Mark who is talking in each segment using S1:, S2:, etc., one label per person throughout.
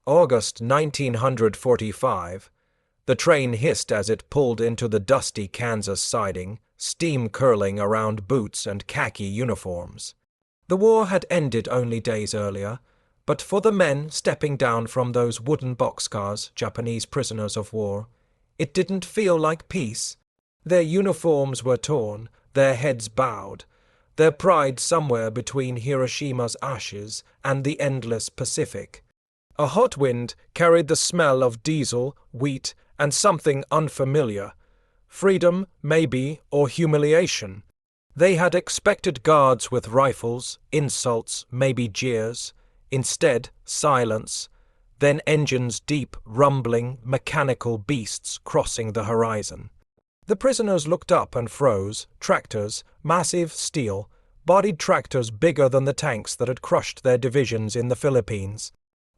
S1: August 1945. The train hissed as it pulled into the dusty Kansas siding, steam curling around boots and khaki uniforms. The war had ended only days earlier, but for the men stepping down from those wooden boxcars, Japanese prisoners of war, it didn't feel like peace. Their uniforms were torn, their heads bowed, their pride somewhere between Hiroshima's ashes and the endless Pacific. A hot wind carried the smell of diesel, wheat, and something unfamiliar. Freedom, maybe, or humiliation. They had expected guards with rifles, insults, maybe jeers. Instead, silence. Then engines deep, rumbling, mechanical beasts crossing the horizon. The prisoners looked up and froze. Tractors, massive steel, bodied tractors bigger than the tanks that had crushed their divisions in the Philippines.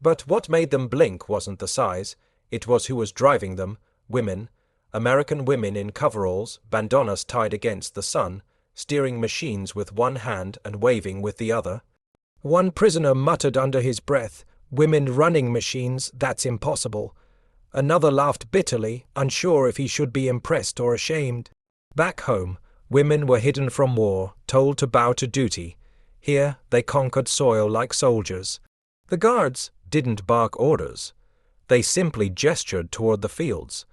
S1: But what made them blink wasn't the size, it was who was driving them. Women, American women in coveralls, bandanas tied against the sun, steering machines with one hand and waving with the other. One prisoner muttered under his breath, "Women running machines, that's impossible." Another laughed bitterly, unsure if he should be impressed or ashamed. Back home, women were hidden from war, told to bow to duty. Here, they conquered soil like soldiers. The guards didn't bark orders. They simply gestured toward the fields.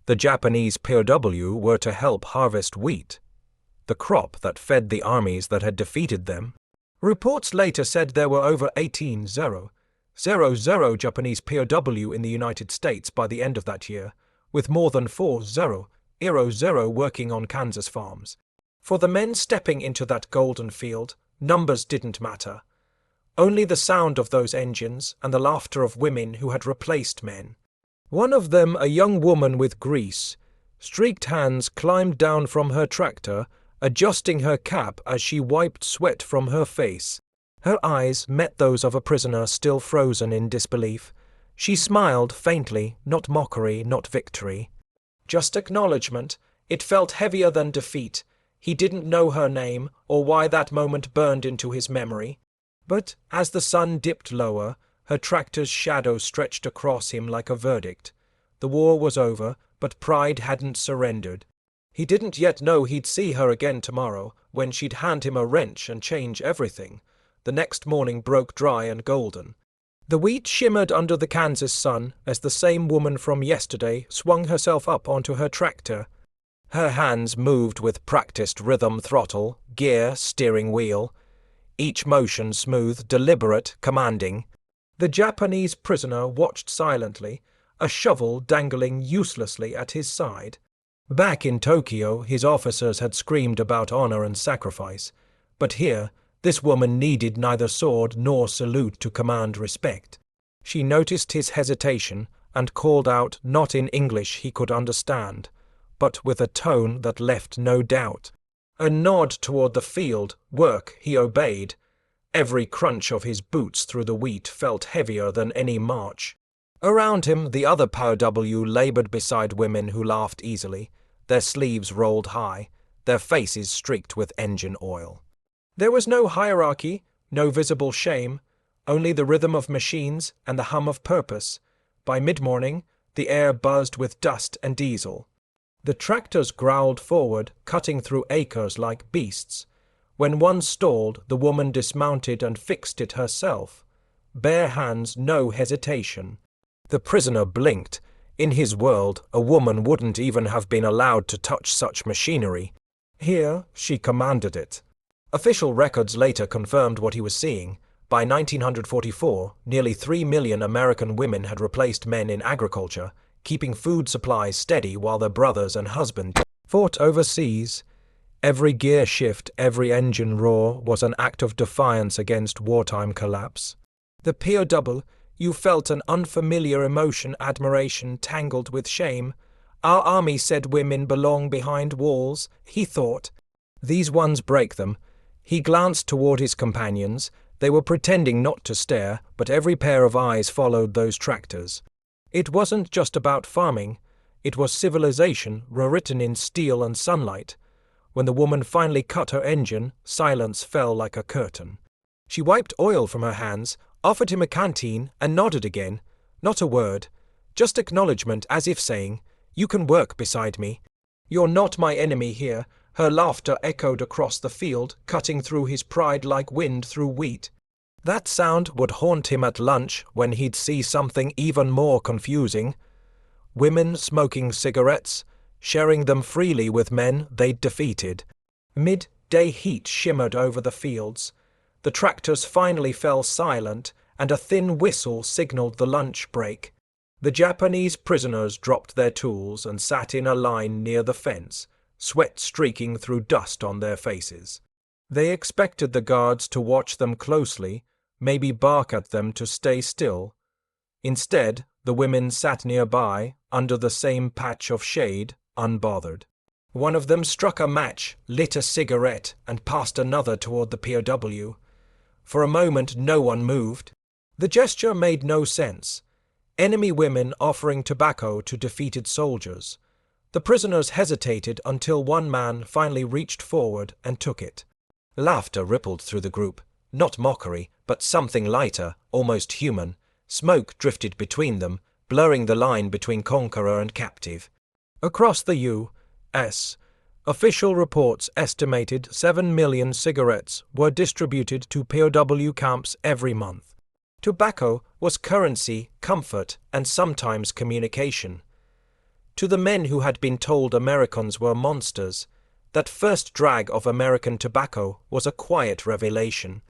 S1: The Japanese POW were to help harvest wheat, the crop that fed the armies that had defeated them. Reports later said there were over 18,000 Japanese POW in the United States by the end of that year, with more than 40,000 working on Kansas farms. For the men stepping into that golden field, numbers didn't matter. Only the sound of those engines and the laughter of women who had replaced men. One of them, a young woman with grease, streaked hands climbed down from her tractor, adjusting her cap as she wiped sweat from her face. Her eyes met those of a prisoner still frozen in disbelief. She smiled faintly, not mockery, not victory. Just acknowledgement. It felt heavier than defeat. He didn't know her name, or why that moment burned into his memory. But as the sun dipped lower, her tractor's shadow stretched across him like a verdict. The war was over, but pride hadn't surrendered. He didn't yet know he'd see her again tomorrow, when she'd hand him a wrench and change everything. The next morning broke dry and golden. The wheat shimmered under the Kansas sun as the same woman from yesterday swung herself up onto her tractor. Her hands moved with practiced rhythm throttle, gear, steering wheel. Each motion smooth, deliberate, commanding. The Japanese prisoner watched silently, a shovel dangling uselessly at his side. Back in Tokyo, his officers had screamed about honor and sacrifice, but here, this woman needed neither sword nor salute to command respect. She noticed his hesitation and called out not in English he could understand, but with a tone that left no doubt. A nod toward the field, work, he obeyed. Every crunch of his boots through the wheat felt heavier than any march. Around him, the other POW labored beside women who laughed easily, their sleeves rolled high, their faces streaked with engine oil. There was no hierarchy, no visible shame, only the rhythm of machines and the hum of purpose. By mid-morning, the air buzzed with dust and diesel. The tractors growled forward, cutting through acres like beasts. When one stalled, the woman dismounted and fixed it herself. Bare hands, no hesitation. The prisoner blinked. In his world, a woman wouldn't even have been allowed to touch such machinery. Here, she commanded it. Official records later confirmed what he was seeing. By 1944, nearly 3 million American women had replaced men in agriculture, keeping food supplies steady while their brothers and husbands fought overseas. Every gear shift, every engine roar was an act of defiance against wartime collapse. The POW, you felt an unfamiliar emotion, admiration tangled with shame. Our army said women belong behind walls, he thought. These ones break them. He glanced toward his companions. They were pretending not to stare, but every pair of eyes followed those tractors. It wasn't just about farming. It was civilization, rewritten in steel and sunlight. When the woman finally cut her engine, silence fell like a curtain. She wiped oil from her hands, offered him a canteen, and nodded again. Not a word, just acknowledgement as if saying, "You can work beside me. You're not my enemy here." Her laughter echoed across the field, cutting through his pride like wind through wheat. That sound would haunt him at lunch when he'd see something even more confusing. Women smoking cigarettes, sharing them freely with men they'd defeated. Midday heat shimmered over the fields. The tractors finally fell silent, and a thin whistle signaled the lunch break. The Japanese prisoners dropped their tools and sat in a line near the fence, sweat streaking through dust on their faces. They expected the guards to watch them closely, maybe bark at them to stay still. Instead, the women sat nearby, under the same patch of shade, unbothered. One of them struck a match, lit a cigarette, and passed another toward the POW. For a moment no one moved. The gesture made no sense. Enemy women offering tobacco to defeated soldiers. The prisoners hesitated until one man finally reached forward and took it. Laughter rippled through the group, not mockery, but something lighter, almost human. Smoke drifted between them, blurring the line between conqueror and captive. Across the U.S., official reports estimated 7 million cigarettes were distributed to POW camps every month. Tobacco was currency, comfort, and sometimes communication. To the men who had been told Americans were monsters, that first drag of American tobacco was a quiet revelation.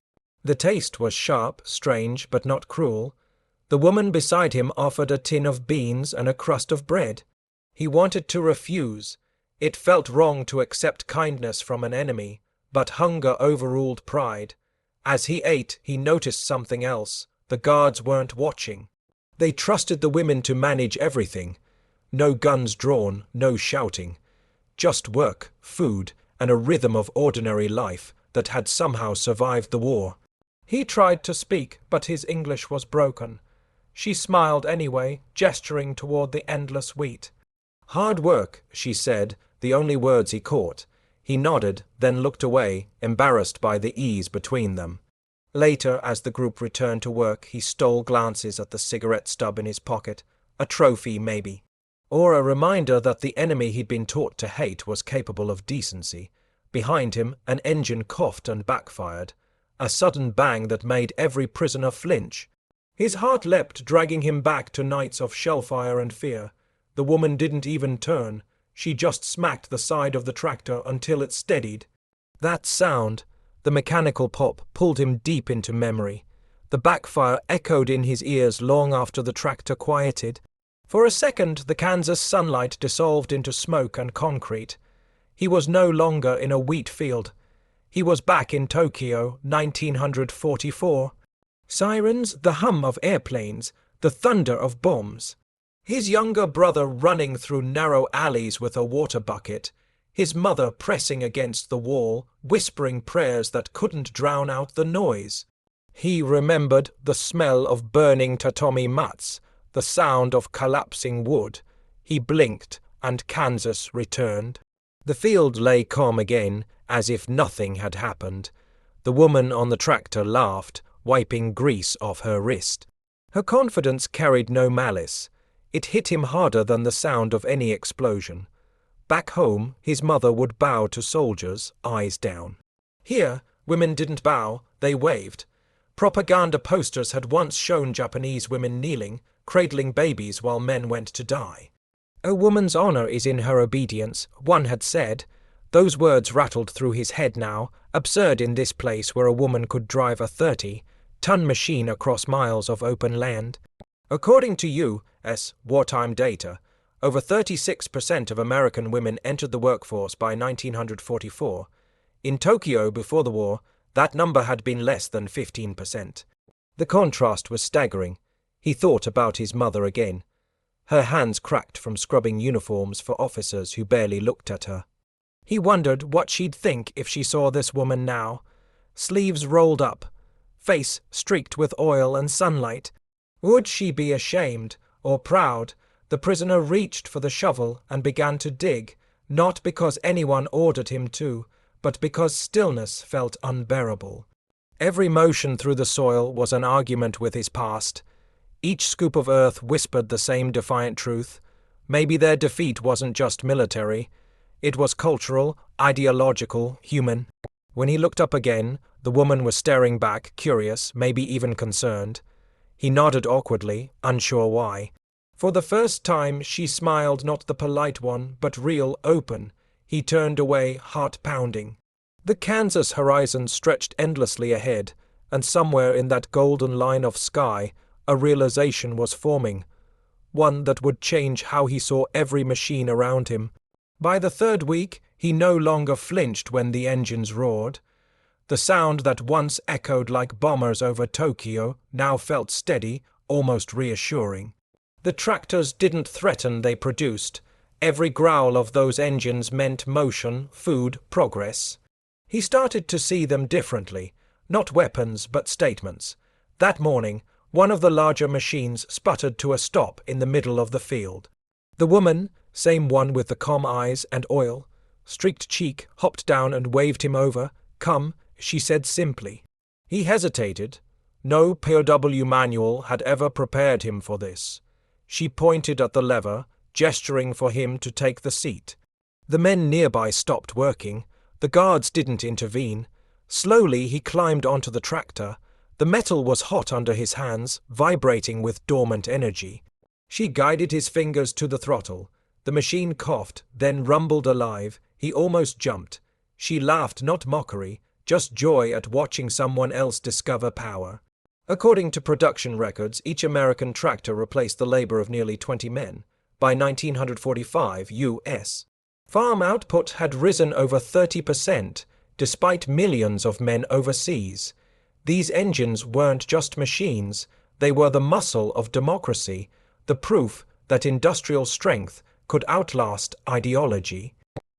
S1: The taste was sharp, strange, but not cruel. The woman beside him offered a tin of beans and a crust of bread. He wanted to refuse. It felt wrong to accept kindness from an enemy, but hunger overruled pride. As he ate, he noticed something else. The guards weren't watching. They trusted the women to manage everything. No guns drawn, no shouting. Just work, food, and a rhythm of ordinary life that had somehow survived the war. He tried to speak, but his English was broken. She smiled anyway, gesturing toward the endless wheat. "Hard work," she said, the only words he caught. He nodded, then looked away, embarrassed by the ease between them. Later, as the group returned to work, he stole glances at the cigarette stub in his pocket. A trophy, maybe. Or a reminder that the enemy he'd been taught to hate was capable of decency. Behind him, an engine coughed and backfired. A sudden bang that made every prisoner flinch. His heart leapt, dragging him back to nights of shellfire and fear. The woman didn't even turn. She just smacked the side of the tractor until it steadied. That sound, the mechanical pop, pulled him deep into memory. The backfire echoed in his ears long after the tractor quieted. For a second, the Kansas sunlight dissolved into smoke and concrete. He was no longer in a wheat field. He was back in Tokyo, 1944. Sirens, the hum of airplanes, the thunder of bombs. His younger brother running through narrow alleys with a water bucket. His mother pressing against the wall, whispering prayers that couldn't drown out the noise. He remembered the smell of burning tatami mats, the sound of collapsing wood. He blinked, and Kansas returned. The field lay calm again, as if nothing had happened. The woman on the tractor laughed, wiping grease off her wrist. Her confidence carried no malice. It hit him harder than the sound of any explosion. Back home, his mother would bow to soldiers, eyes down. Here, women didn't bow, they waved. Propaganda posters had once shown Japanese women kneeling, cradling babies while men went to die. "A woman's honor is in her obedience," one had said. Those words rattled through his head now, absurd in this place where a woman could drive a 30-ton machine across miles of open land. According to U.S. wartime data, over 36% of American women entered the workforce by 1944. In Tokyo before the war, that number had been less than 15%. The contrast was staggering. He thought about his mother again. Her hands cracked from scrubbing uniforms for officers who barely looked at her. He wondered what she'd think if she saw this woman now. Sleeves rolled up, face streaked with oil and sunlight. Would she be ashamed or proud? The prisoner reached for the shovel and began to dig, not because anyone ordered him to, but because stillness felt unbearable. Every motion through the soil was an argument with his past. Each scoop of earth whispered the same defiant truth. Maybe their defeat wasn't just military. It was cultural, ideological, human. When he looked up again, the woman was staring back, curious, maybe even concerned. He nodded awkwardly, unsure why. For the first time, she smiled, not the polite one, but real, open. He turned away, heart pounding. The Kansas horizon stretched endlessly ahead, and somewhere in that golden line of sky, a realization was forming. One that would change how he saw every machine around him. By the third week, he no longer flinched when the engines roared. The sound that once echoed like bombers over Tokyo now felt steady, almost reassuring. The tractors didn't threaten, they produced. Every growl of those engines meant motion, food, progress. He started to see them differently, not weapons but statements. That morning, one of the larger machines sputtered to a stop in the middle of the field. The woman, same one with the calm eyes and oil, streaked cheek, hopped down and waved him over. "Come," she said simply. He hesitated. No POW manual had ever prepared him for this. She pointed at the lever, gesturing for him to take the seat. The men nearby stopped working. The guards didn't intervene. Slowly he climbed onto the tractor. The metal was hot under his hands, vibrating with dormant energy. She guided his fingers to the throttle. The machine coughed, then rumbled alive. He almost jumped. She laughed, not mockery, just joy at watching someone else discover power. According to production records, each American tractor replaced the labor of nearly 20 men. By 1945 U.S. farm output had risen over 30%, despite millions of men overseas. These engines weren't just machines, they were the muscle of democracy, the proof that industrial strength could outlast ideology.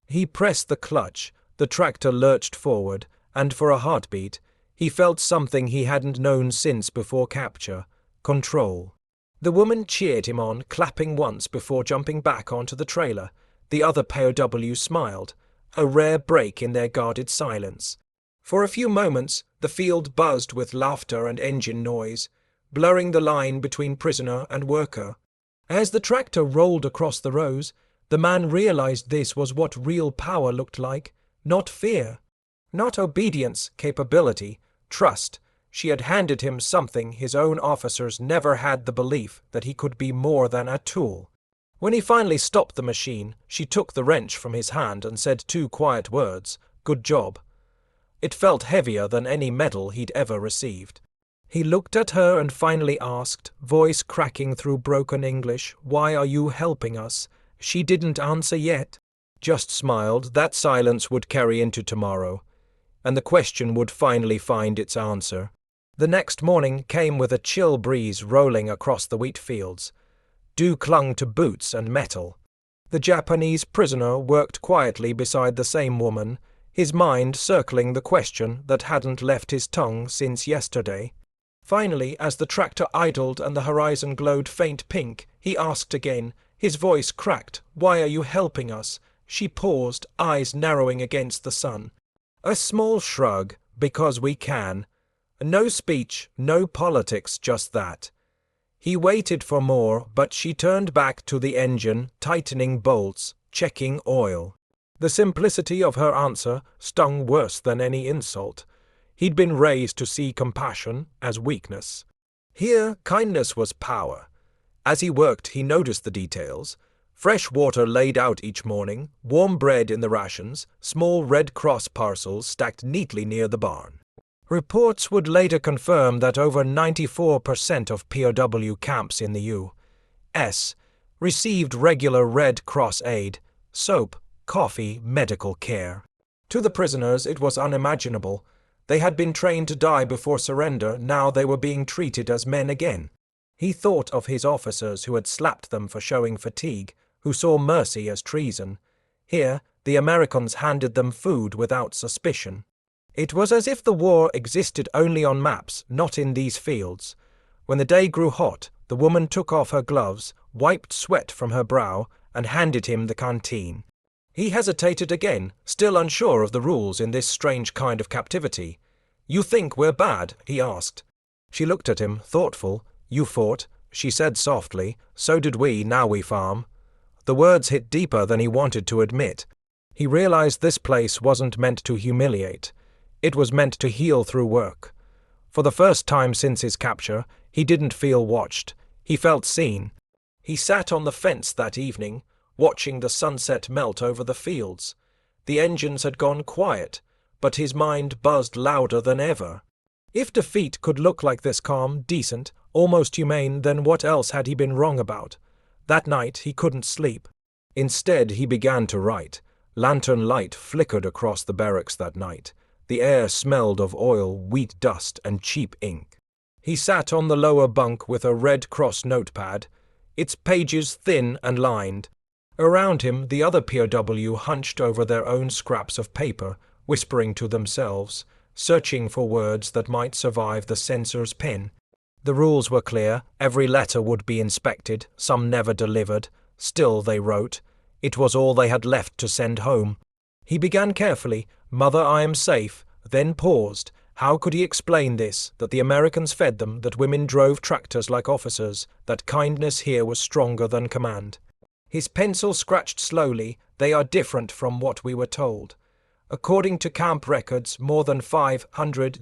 S1: He pressed the clutch, the tractor lurched forward, and for a heartbeat, he felt something he hadn't known since before capture: control. The woman cheered him on, clapping once before jumping back onto the trailer. The other POWs smiled, a rare break in their guarded silence. For a few moments, the field buzzed with laughter and engine noise, blurring the line between prisoner and worker. As the tractor rolled across the rows, the man realized this was what real power looked like, not fear, not obedience, capability, trust. She had handed him something his own officers never had: the belief that he could be more than a tool. When he finally stopped the machine, she took the wrench from his hand and said 2 quiet words: "Good job." It felt heavier than any medal he'd ever received. He looked at her and finally asked, voice cracking through broken English, "Why are you helping us?" She didn't answer yet, just smiled. That silence would carry into tomorrow, and the question would finally find its answer. The next morning came with a chill breeze rolling across the wheat fields. Dew clung to boots and metal. The Japanese prisoner worked quietly beside the same woman, his mind circling the question that hadn't left his tongue since yesterday. Finally, as the tractor idled and the horizon glowed faint pink, he asked again, his voice cracked, "Why are you helping us?" She paused, eyes narrowing against the sun. A small shrug, "Because we can." No speech, no politics, just that. He waited for more, but she turned back to the engine, tightening bolts, checking oil. The simplicity of her answer stung worse than any insult. He'd been raised to see compassion as weakness. Here, kindness was power. As he worked, he noticed the details. Fresh water laid out each morning, warm bread in the rations, small Red Cross parcels stacked neatly near the barn. Reports would later confirm that over 94% of POW camps in the U.S. received regular Red Cross aid, soap, coffee, medical care. To the prisoners, it was unimaginable. They had been trained to die before surrender, now they were being treated as men again. He thought of his officers who had slapped them for showing fatigue, who saw mercy as treason. Here, the Americans handed them food without suspicion. It was as if the war existed only on maps, not in these fields. When the day grew hot, the woman took off her gloves, wiped sweat from her brow, and handed him the canteen. He hesitated again, still unsure of the rules in this strange kind of captivity. "You think we're bad?" he asked. She looked at him, thoughtful. "You fought. she said softly. So did we, now we farm. The words hit deeper than he wanted to admit. He realized this place wasn't meant to humiliate. It was meant to heal through work. For the first time since his capture, he didn't feel watched. He felt seen. He sat on the fence that evening, watching the sunset melt over the fields. The engines had gone quiet, but his mind buzzed louder than ever. If defeat could look like this calm, decent, almost humane, then what else had he been wrong about? That night he couldn't sleep. Instead he began to write. Lantern light flickered across the barracks that night. The air smelled of oil, wheat dust, and cheap ink. He sat on the lower bunk with a Red Cross notepad, its pages thin and lined. Around him, the other POW hunched over their own scraps of paper, whispering to themselves, searching for words that might survive the censor's pen. The rules were clear. Every letter would be inspected, some never delivered. Still they wrote. It was all they had left to send home. He began carefully, "Mother, I am safe," then paused. How could he explain this, that the Americans fed them, that women drove tractors like officers, that kindness here was stronger than command? His pencil scratched slowly. "They are different from what we were told. According to camp records, more than 500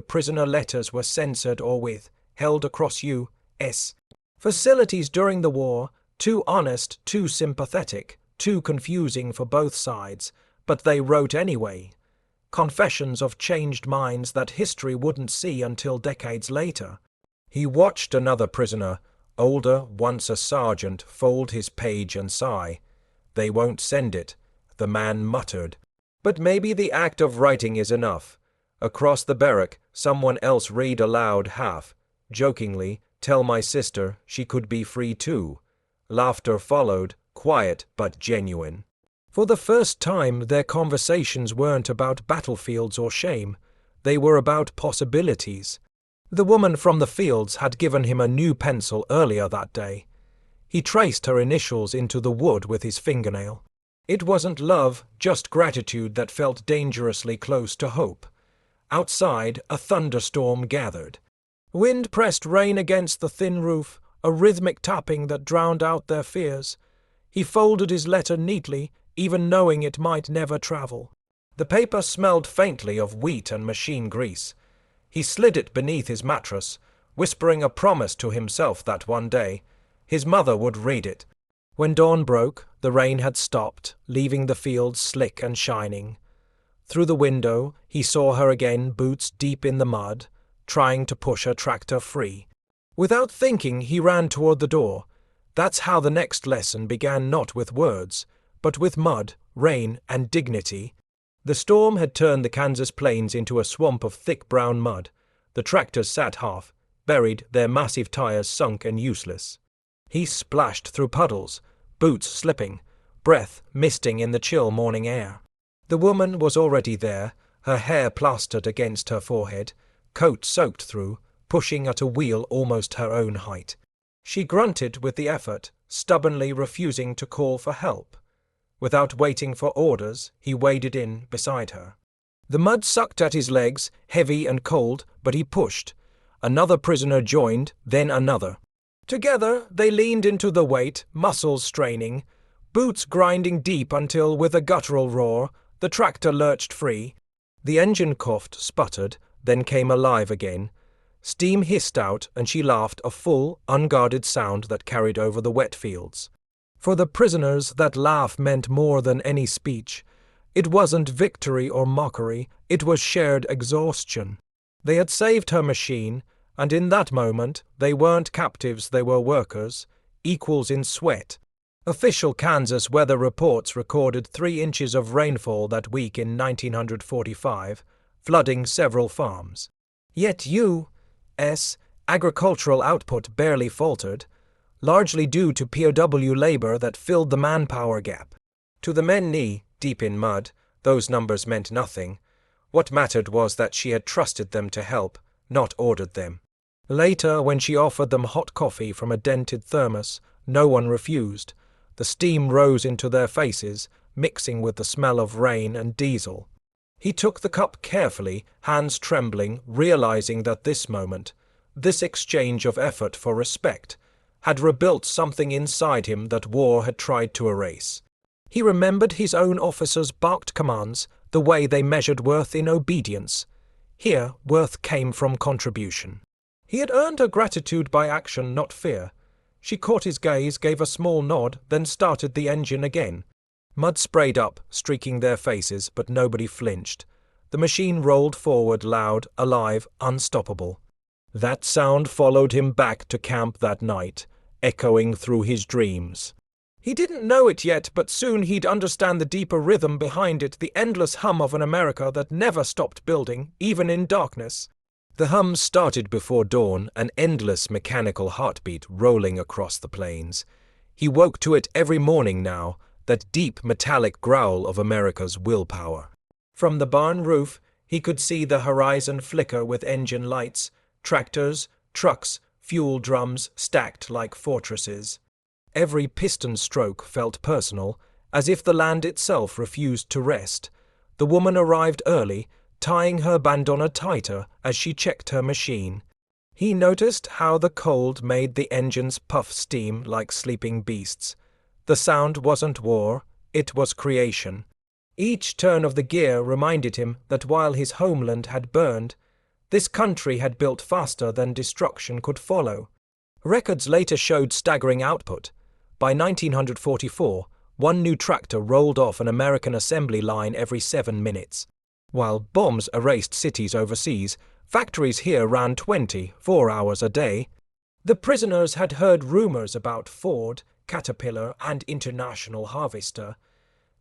S1: prisoner letters were censored or withheld across U.S. facilities during the war. Too honest, too sympathetic, too confusing for both sides, but they wrote anyway. Confessions of changed minds that history wouldn't see until decades later." He watched another prisoner, older, once a sergeant, fold his page and sigh. "They won't send it," the man muttered. "But maybe the act of writing is enough." Across the barrack, someone else read aloud half, jokingly, "Tell my sister she could be free too." Laughter followed, quiet but genuine. For the first time, their conversations weren't about battlefields or shame. They were about possibilities. The woman from the fields had given him a new pencil earlier that day. He traced her initials into the wood with his fingernail. It wasn't love, just gratitude that felt dangerously close to hope. Outside, a thunderstorm gathered. Wind pressed rain against the thin roof, a rhythmic tapping that drowned out their fears. He folded his letter neatly, even knowing it might never travel. The paper smelled faintly of wheat and machine grease. He slid it beneath his mattress, whispering a promise to himself that one day his mother would read it. When dawn broke, the rain had stopped, leaving the fields slick and shining. Through the window, he saw her again, boots deep in the mud, trying to push her tractor free. Without thinking, he ran toward the door. That's how the next lesson began, not with words, but with mud, rain, and dignity. The storm had turned the Kansas plains into a swamp of thick brown mud. The tractors sat half, buried, their massive tires sunk and useless. He splashed through puddles, boots slipping, breath misting in the chill morning air. The woman was already there, her hair plastered against her forehead, coat soaked through, pushing at a wheel almost her own height. She grunted with the effort, stubbornly refusing to call for help. Without waiting for orders, he waded in beside her. The mud sucked at his legs, heavy and cold, but he pushed. Another prisoner joined, then another. Together, they leaned into the weight, muscles straining, boots grinding deep until, with a guttural roar, the tractor lurched free. The engine coughed, sputtered, then came alive again. Steam hissed out, and she laughed, a full, unguarded sound that carried over the wet fields. For the prisoners, that laugh meant more than any speech. It wasn't victory or mockery, it was shared exhaustion. They had saved her machine, and in that moment, they weren't captives, they were workers, equals in sweat. Official Kansas weather reports recorded 3 inches of rainfall that week in 1945, flooding several farms. Yet U.S. agricultural output barely faltered, largely due to POW labor that filled the manpower gap. To the men knee-deep in mud, those numbers meant nothing. What mattered was that she had trusted them to help, not ordered them. Later, when she offered them hot coffee from a dented thermos, no one refused. The steam rose into their faces, mixing with the smell of rain and diesel. He took the cup carefully, hands trembling, realizing that this moment, this exchange of effort for respect, had rebuilt something inside him that war had tried to erase. He remembered his own officers' barked commands, the way they measured worth in obedience. Here, worth came from contribution. He had earned her gratitude by action, not fear. She caught his gaze, gave a small nod, then started the engine again. Mud sprayed up, streaking their faces, but nobody flinched. The machine rolled forward, loud, alive, unstoppable. That sound followed him back to camp that night, echoing through his dreams. He didn't know it yet, but soon he'd understand the deeper rhythm behind it, the endless hum of an America that never stopped building, even in darkness. The hum started before dawn, an endless mechanical heartbeat rolling across the plains. He woke to it every morning now, that deep metallic growl of America's willpower. From the barn roof, he could see the horizon flicker with engine lights, tractors, trucks, fuel drums stacked like fortresses. Every piston stroke felt personal, as if the land itself refused to rest. The woman arrived early, tying her bandana tighter as she checked her machine. He noticed how the cold made the engines puff steam like sleeping beasts. The sound wasn't war, it was creation. Each turn of the gear reminded him that while his homeland had burned, this country had built faster than destruction could follow. Records later showed staggering output. By 1944, one new tractor rolled off an American assembly line every 7 minutes. While bombs erased cities overseas, factories here ran 24 hours a day. The prisoners had heard rumors about Ford, Caterpillar, and International Harvester,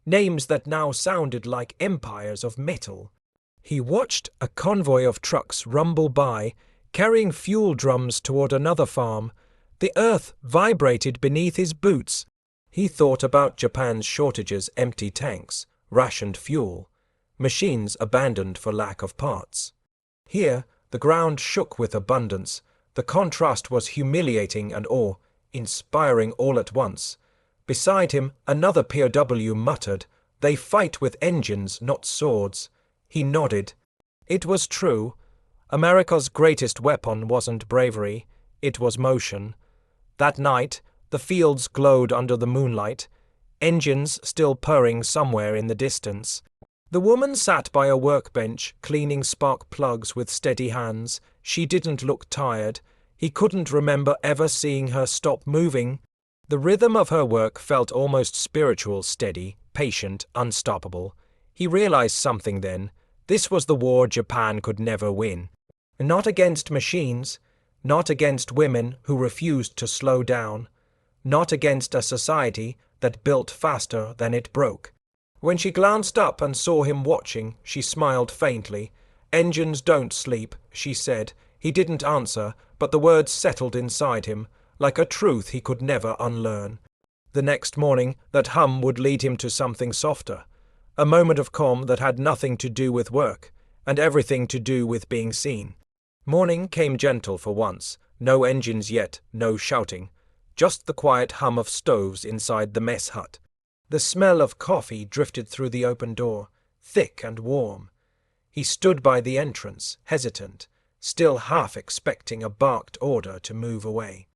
S1: names that now sounded like empires of metal. He watched a convoy of trucks rumble by, carrying fuel drums toward another farm. The earth vibrated beneath his boots. He thought about Japan's shortages, empty tanks, rationed fuel, machines abandoned for lack of parts. Here, the ground shook with abundance. The contrast was humiliating and awe-inspiring all at once. Beside him, another POW muttered, "They fight with engines, not swords." He nodded. It was true. America's greatest weapon wasn't bravery, it was motion. That night, the fields glowed under the moonlight, engines still purring somewhere in the distance. The woman sat by a workbench, cleaning spark plugs with steady hands. She didn't look tired. He couldn't remember ever seeing her stop moving. The rhythm of her work felt almost spiritual, steady, patient, unstoppable. He realized something then. This was the war Japan could never win. Not against machines, not against women who refused to slow down, not against a society that built faster than it broke. When she glanced up and saw him watching, she smiled faintly. "Engines don't sleep," she said. He didn't answer, but the words settled inside him, like a truth he could never unlearn. The next morning, that hum would lead him to something softer, a moment of calm that had nothing to do with work, and everything to do with being seen. Morning came gentle for once, no engines yet, no shouting, just the quiet hum of stoves inside the mess hut. The smell of coffee drifted through the open door, thick and warm. He stood by the entrance, hesitant, still half expecting a barked order to move away.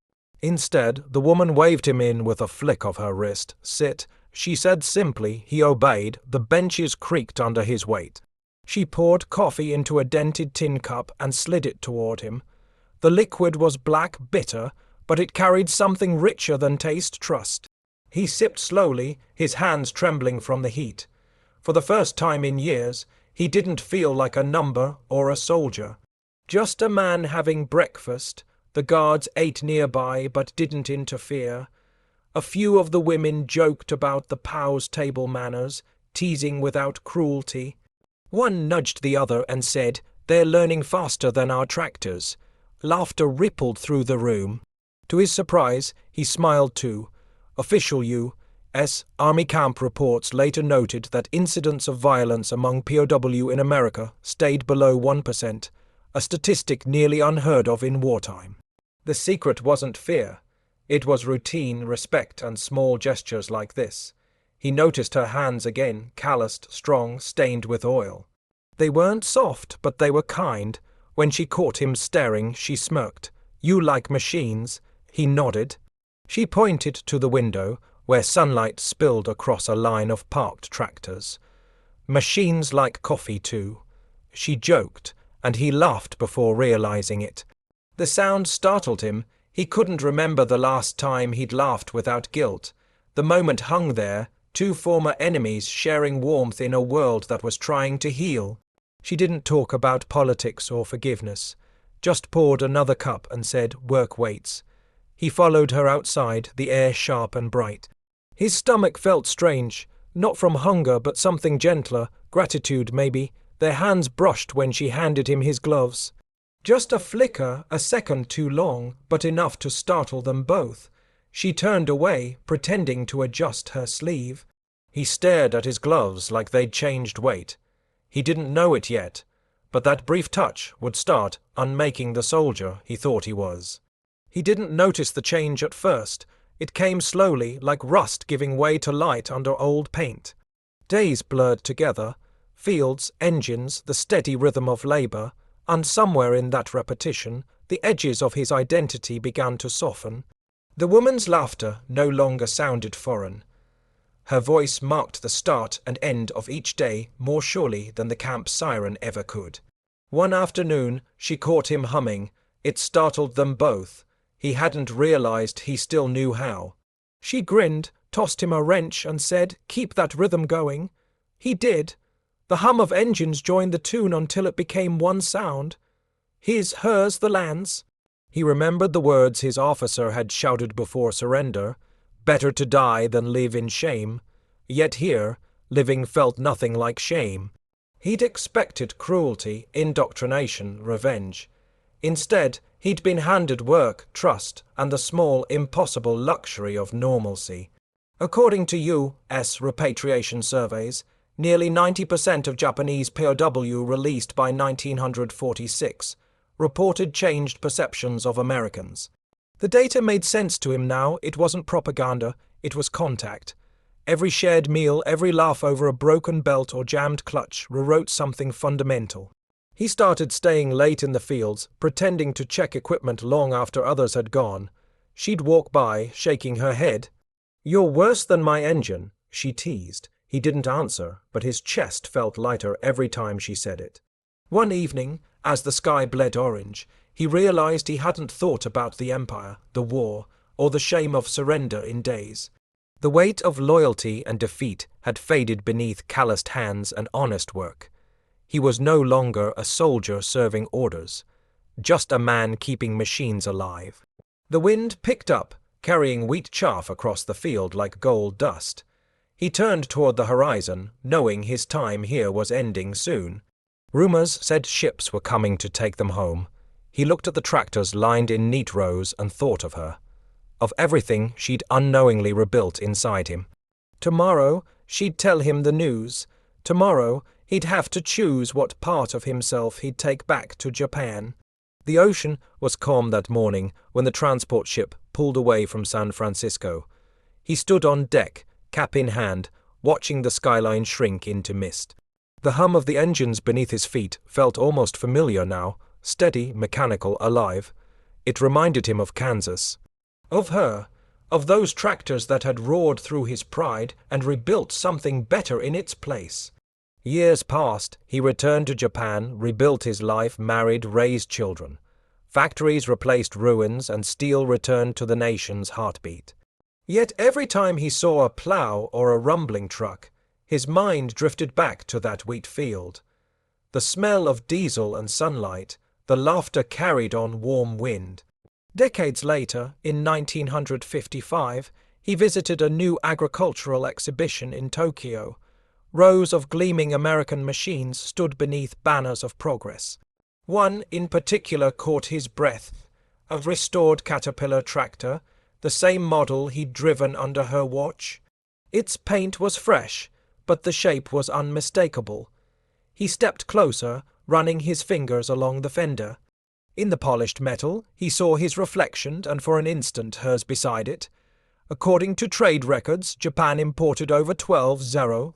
S1: Instead, the woman waved him in with a flick of her wrist. "Sit," she said simply. He obeyed. The benches creaked under his weight. She poured coffee into a dented tin cup and slid it toward him. The liquid was black, bitter, but it carried something richer than taste, trust. He sipped slowly, his hands trembling from the heat. For the first time in years, he didn't feel like a number or a soldier. Just a man having breakfast. The guards ate nearby but didn't interfere. A few of the women joked about the POWs' table manners, teasing without cruelty. One nudged the other and said, "They're learning faster than our tractors." Laughter rippled through the room. To his surprise, he smiled too. Official U.S. Army camp reports later noted that incidents of violence among POW in America stayed below 1%, a statistic nearly unheard of in wartime. The secret wasn't fear. It was routine, respect, and small gestures like this. He noticed her hands again, calloused, strong, stained with oil. They weren't soft, but they were kind, When she caught him staring, she smirked. "You like machines?" He nodded. She pointed to the window, where sunlight spilled across a line of parked tractors. "Machines like coffee too." She joked, and he laughed before realizing it. The sound startled him. He couldn't remember the last time he'd laughed without guilt. The moment hung there, two former enemies sharing warmth in a world that was trying to heal. She didn't talk about politics or forgiveness, just poured another cup and said, "Work waits." He followed her outside, the air sharp and bright. His stomach felt strange, not from hunger but something gentler, gratitude maybe. Their hands brushed when she handed him his gloves. Just a flicker, a second too long, but enough to startle them both. She turned away, pretending to adjust her sleeve. He stared at his gloves like they'd changed weight. He didn't know it yet, but that brief touch would start unmaking the soldier he thought he was. He didn't notice the change at first. It came slowly, like rust giving way to light under old paint. Days blurred together, fields, engines, the steady rhythm of labor, and somewhere in that repetition, the edges of his identity began to soften. The woman's laughter no longer sounded foreign. Her voice marked the start and end of each day more surely than the camp siren ever could. One afternoon, she caught him humming. It startled them both. He hadn't realized he still knew how. She grinned, tossed him a wrench, and said, "Keep that rhythm going." He did. The hum of engines joined the tune until it became one sound. His, hers, the land's. He remembered the words his officer had shouted before surrender. Better to die than live in shame. Yet here, living felt nothing like shame. He'd expected cruelty, indoctrination, revenge. Instead, he'd been handed work, trust, and the small, impossible luxury of normalcy. According to U.S. repatriation surveys, nearly 90% of Japanese POW released by 1946 reported changed perceptions of Americans. The data made sense to him now. It wasn't propaganda, it was contact. Every shared meal, every laugh over a broken belt or jammed clutch rewrote something fundamental. He started staying late in the fields, pretending to check equipment long after others had gone. She'd walk by, shaking her head. "You're worse than my engine," she teased. He didn't answer, but his chest felt lighter every time she said it. One evening, as the sky bled orange, he realized he hadn't thought about the empire, the war, or the shame of surrender in days. The weight of loyalty and defeat had faded beneath calloused hands and honest work. He was no longer a soldier serving orders, just a man keeping machines alive. The wind picked up, carrying wheat chaff across the field like gold dust. He turned toward the horizon, knowing his time here was ending soon. Rumors said ships were coming to take them home. He looked at the tractors lined in neat rows and thought of her, of everything she'd unknowingly rebuilt inside him. Tomorrow, she'd tell him the news. Tomorrow, he'd have to choose what part of himself he'd take back to Japan. The ocean was calm that morning when the transport ship pulled away from San Francisco. He stood on deck, cap in hand, watching the skyline shrink into mist. The hum of the engines beneath his feet felt almost familiar now, steady, mechanical, alive. It reminded him of Kansas. Of her, of those tractors that had roared through his pride and rebuilt something better in its place. Years passed, he returned to Japan, rebuilt his life, married, raised children. Factories replaced ruins and steel returned to the nation's heartbeat. Yet every time he saw a plow or a rumbling truck, his mind drifted back to that wheat field. The smell of diesel and sunlight, the laughter carried on warm wind. Decades later, in 1955, he visited a new agricultural exhibition in Tokyo. Rows of gleaming American machines stood beneath banners of progress. One in particular caught his breath, a restored Caterpillar tractor, the same model he'd driven under her watch. Its paint was fresh, but the shape was unmistakable. He stepped closer, running his fingers along the fender. In the polished metal, he saw his reflection and for an instant hers beside it. According to trade records, Japan imported over 12 00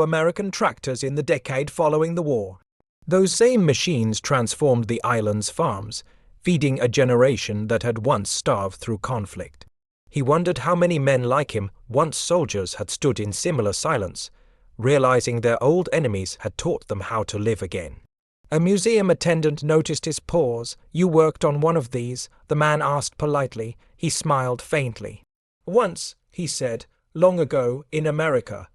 S1: American tractors in the decade following the war. Those same machines transformed the island's farms, feeding a generation that had once starved through conflict. He wondered how many men like him, once soldiers, had stood in similar silence, realizing their old enemies had taught them how to live again. A museum attendant noticed his pause. "You worked on one of these?" the man asked politely. He smiled faintly. "Once," he said, "long ago, in America."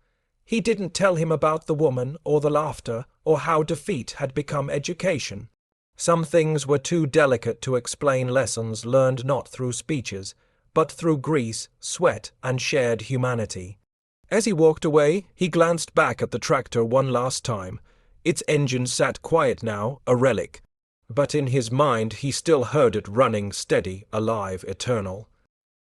S1: He didn't tell him about the woman or the laughter or how defeat had become education. Some things were too delicate to explain, lessons learned not through speeches, but through grease, sweat, and shared humanity. As he walked away, he glanced back at the tractor one last time. Its engine sat quiet now, a relic. But in his mind he still heard it running, steady, alive, eternal.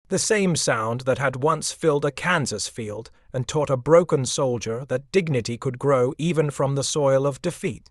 S1: The same sound that had once filled a Kansas field and taught a broken soldier that dignity could grow even from the soil of defeat.